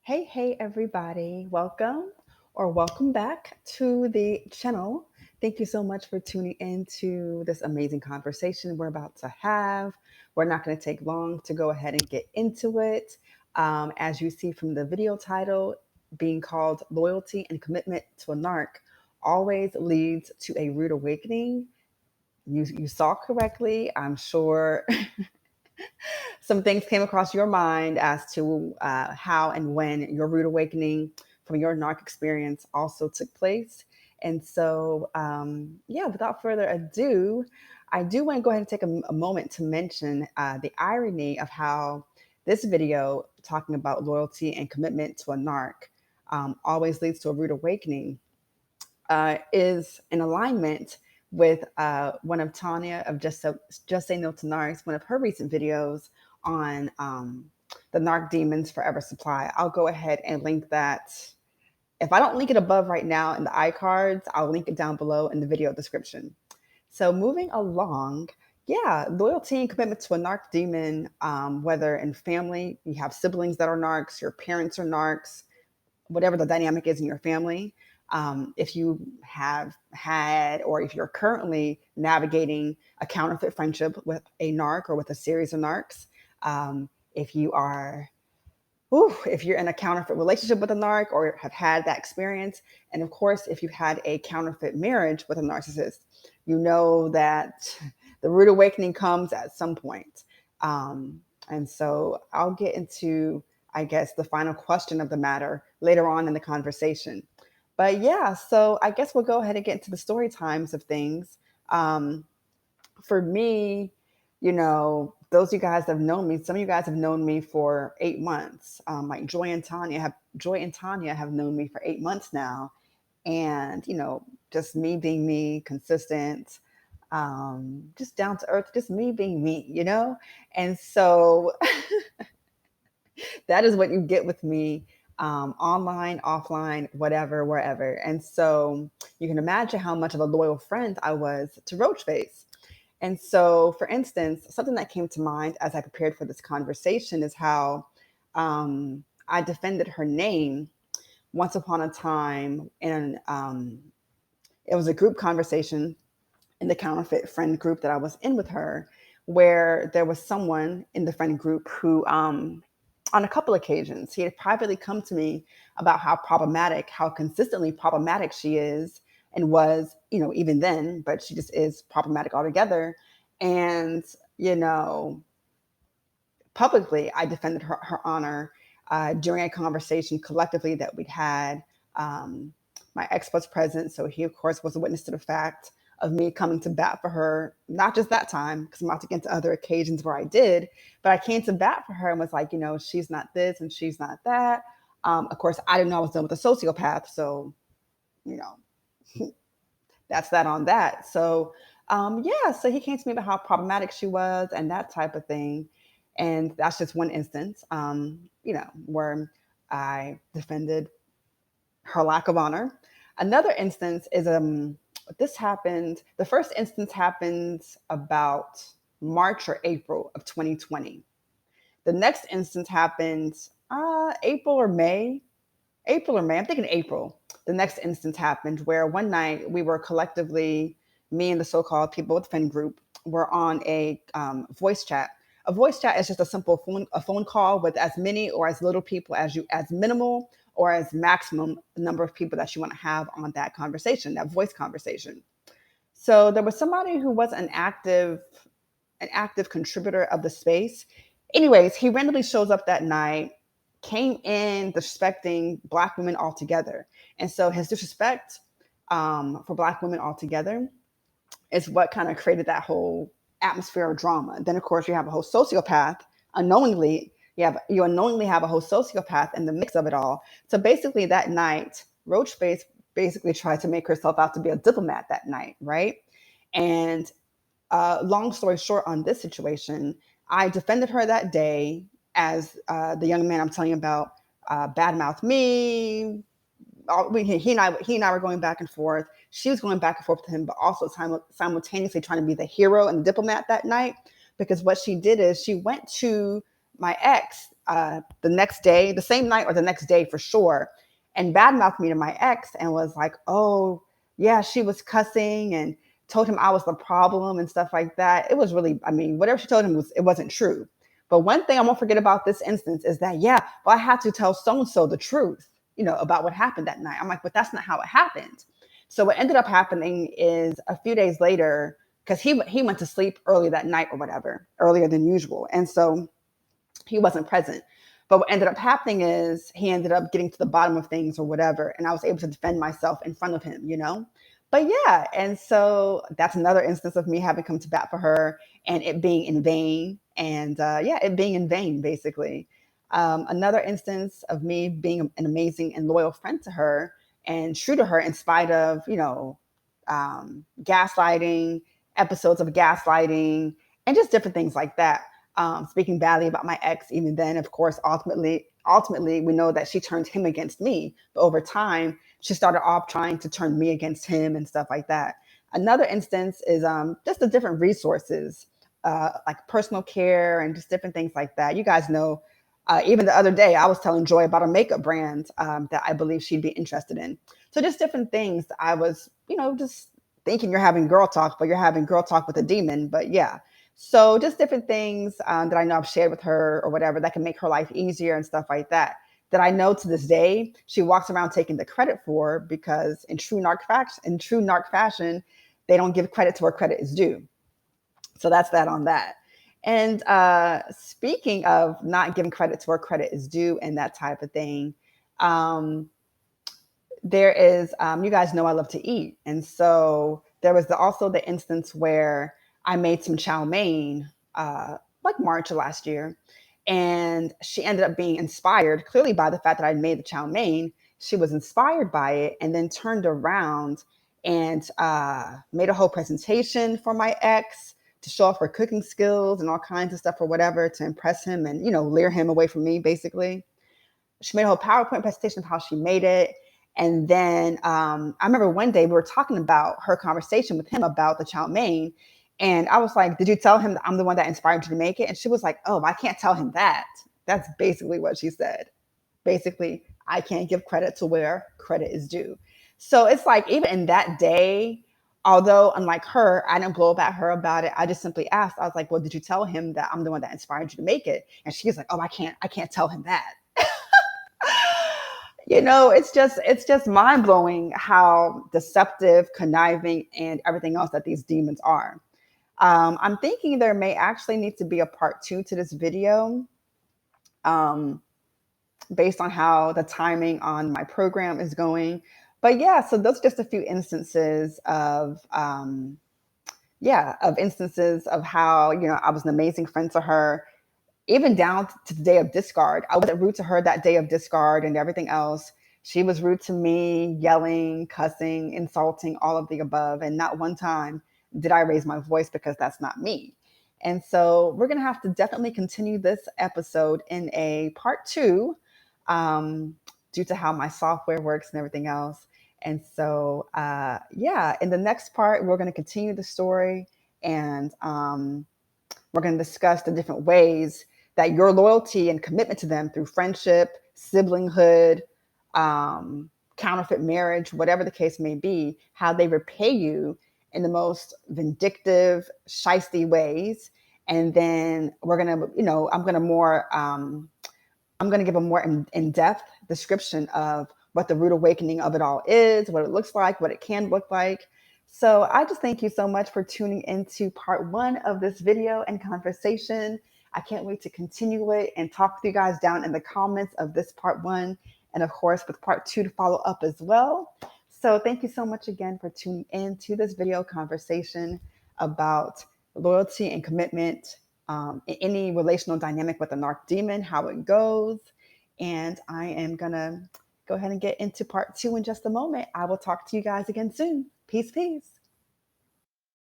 Hey, everybody. Welcome back to the channel. Thank you so much for tuning in to this amazing conversation we're about to have. We're not going to take long to go ahead and get into it. As you see from the video title, being called Loyalty and Commitment to a Narc always leads to a rude awakening. You saw correctly. I'm sure some things came across your mind as to how and when your rude awakening from your narc experience also took place. And so, yeah, without further ado, I do want to go ahead and take a moment to mention the irony of how this video talking about loyalty and commitment to a narc always leads to a rude awakening is in alignment with one of Tanya of Just Say No to Narcs, one of her recent videos on the Narc Demons Forever Supply. I'll go ahead and link that. If I don't link it above right now in the iCards, I'll link it down below in the video description. So moving along, yeah, loyalty and commitment to a narc demon, whether in family, you have siblings that are narcs, your parents are narcs, whatever the dynamic is in your family. If you have had, or if you're currently navigating a counterfeit friendship with a narc or with a series of narcs, if you are, if you're in a counterfeit relationship with a narc or have had that experience, and of course, if you've had a counterfeit marriage with a narcissist, you know that the rude awakening comes at some point. And so I'll get into, I guess, the final question of the matter later on in the conversation. But yeah, so I guess we'll go ahead and get into the story times of things. Um, for me, those of you guys that have known me, some of you guys have known me for 8 months. Like Joy and Tanya have known me for 8 months now. And, just me being me, consistent, just down to earth, just me being me. And so that is what you get with me, online, offline, whatever, wherever. And so you can imagine how much of a loyal friend I was to Roachface. And so, for instance, something that came to mind as I prepared for this conversation is how I defended her name once upon a time. And it was a group conversation in the counterfeit friend group that I was in with her, where there was someone in the friend group who, on a couple occasions, he had privately come to me about how consistently problematic she is and was, even then, but she just is problematic altogether. And, publicly, I defended her honor during a conversation collectively that we'd had. My ex was present, so he, of course, was a witness to the fact of me coming to bat for her, not just that time, because I'm about to get into other occasions where I did, but I came to bat for her and was like, she's not this and she's not that. Of course, I didn't know I was done with a sociopath, so, you know, that's that on that. So, yeah, so he came to me about how problematic she was and that type of thing. And that's just one instance, where I defended her lack of honor. Another instance is this happened. The first instance happened about March or April of 2020. The next instance happened April or May. April or May. I'm thinking April. The next instance happened where one night we were collectively, me and the so-called people with Fin group, were on a voice chat. A voice chat is just a simple phone call with as many or as little people as minimal or as maximum number of people that you want to have on that conversation, that voice conversation. So there was somebody who was an active contributor of the space. Anyways, he randomly shows up that night, came in disrespecting Black women altogether. And so his disrespect for Black women altogether is what kind of created that whole atmosphere of drama. Then, of course, you have a whole sociopath unknowingly. You unknowingly have a whole sociopath in the mix of it all. So basically, that night, Roachface basically tried to make herself out to be a diplomat that night, right? And long story short, on this situation, I defended her that day as the young man I'm telling you about badmouthed me. He and I were going back and forth. She was going back and forth with him, but also simultaneously trying to be the hero and the diplomat that night. Because what she did is she went to my ex the next day, the same night or the next day for sure, and badmouthed me to my ex and was like, oh, yeah, she was cussing and told him I was the problem and stuff like that. It was really, I mean, whatever she told him it wasn't true. But one thing I won't forget about this instance is that, yeah, well, I had to tell so-and-so the truth, about what happened that night. I'm like, but that's not how it happened. So what ended up happening is a few days later, because he went to sleep early that night or whatever, earlier than usual. And so he wasn't present. But what ended up happening is he ended up getting to the bottom of things or whatever. And I was able to defend myself in front of him. But yeah, and so that's another instance of me having come to bat for her and it being in vain. And yeah, it being in vain, basically. Another instance of me being an amazing and loyal friend to her and true to her in spite of, gaslighting, episodes of gaslighting, and just different things like that. Speaking badly about my ex, even then, of course, ultimately, we know that she turned him against me. But over time, she started off trying to turn me against him and stuff like that. Another instance is just the different resources, like personal care and just different things like that. You guys know, even the other day, I was telling Joy about a makeup brand that I believe she'd be interested in. So just different things. I was, just thinking you're having girl talk, but you're having girl talk with a demon. But yeah. So just different things that I know I've shared with her or whatever that can make her life easier and stuff like that. That I know to this day she walks around taking the credit for, because in true narc fashion, they don't give credit to where credit is due. So that's that on that. And speaking of not giving credit to where credit is due and that type of thing, um, there is, you guys know I love to eat. And so there was also the instance where I made some chow mein, like March of last year. And she ended up being inspired clearly by the fact that I made the chow mein. She was inspired by it and then turned around and made a whole presentation for my ex to show off her cooking skills and all kinds of stuff or whatever to impress him and, lure him away from me, basically. She made a whole PowerPoint presentation of how she made it. And then I remember one day we were talking about her conversation with him about the chow mein. And I was like, did you tell him that I'm the one that inspired you to make it? And she was like, oh, I can't tell him that. That's basically what she said. Basically, I can't give credit to where credit is due. So it's like, even in that day, although unlike her, I didn't blow up at her about it. I just simply asked, I was like, well, did you tell him that I'm the one that inspired you to make it? And she was like, oh, I can't tell him that. It's just mind blowing how deceptive, conniving, and everything else that these demons are. I'm thinking there may actually need to be a part 2 to this video, based on how the timing on my program is going. But yeah, so those are just a few instances of how, I was an amazing friend to her, even down to the day of discard. I wasn't rude to her that day of discard and everything else. She was rude to me, yelling, cussing, insulting, all of the above. And not one time did I raise my voice, because that's not me. And so we're going to have to definitely continue this episode in a part 2, due to how my software works and everything else. And so, yeah, in the next part, we're going to continue the story, and we're going to discuss the different ways that your loyalty and commitment to them through friendship, siblinghood, counterfeit marriage, whatever the case may be, how they repay you in the most vindictive, shisty ways. And then we're going to, I'm going to give a more in-depth description of what the rude awakening of it all is, what it looks like, what it can look like. So I just thank you so much for tuning into part 1 of this video and conversation. I can't wait to continue it and talk with you guys down in the comments of this part 1, and of course with part 2 to follow up as well. So thank you so much again for tuning in to this video conversation about loyalty and commitment, in any relational dynamic with a narc demon, how it goes. And I am going to go ahead and get into part 2 in just a moment. I will talk to you guys again soon. Peace, peace.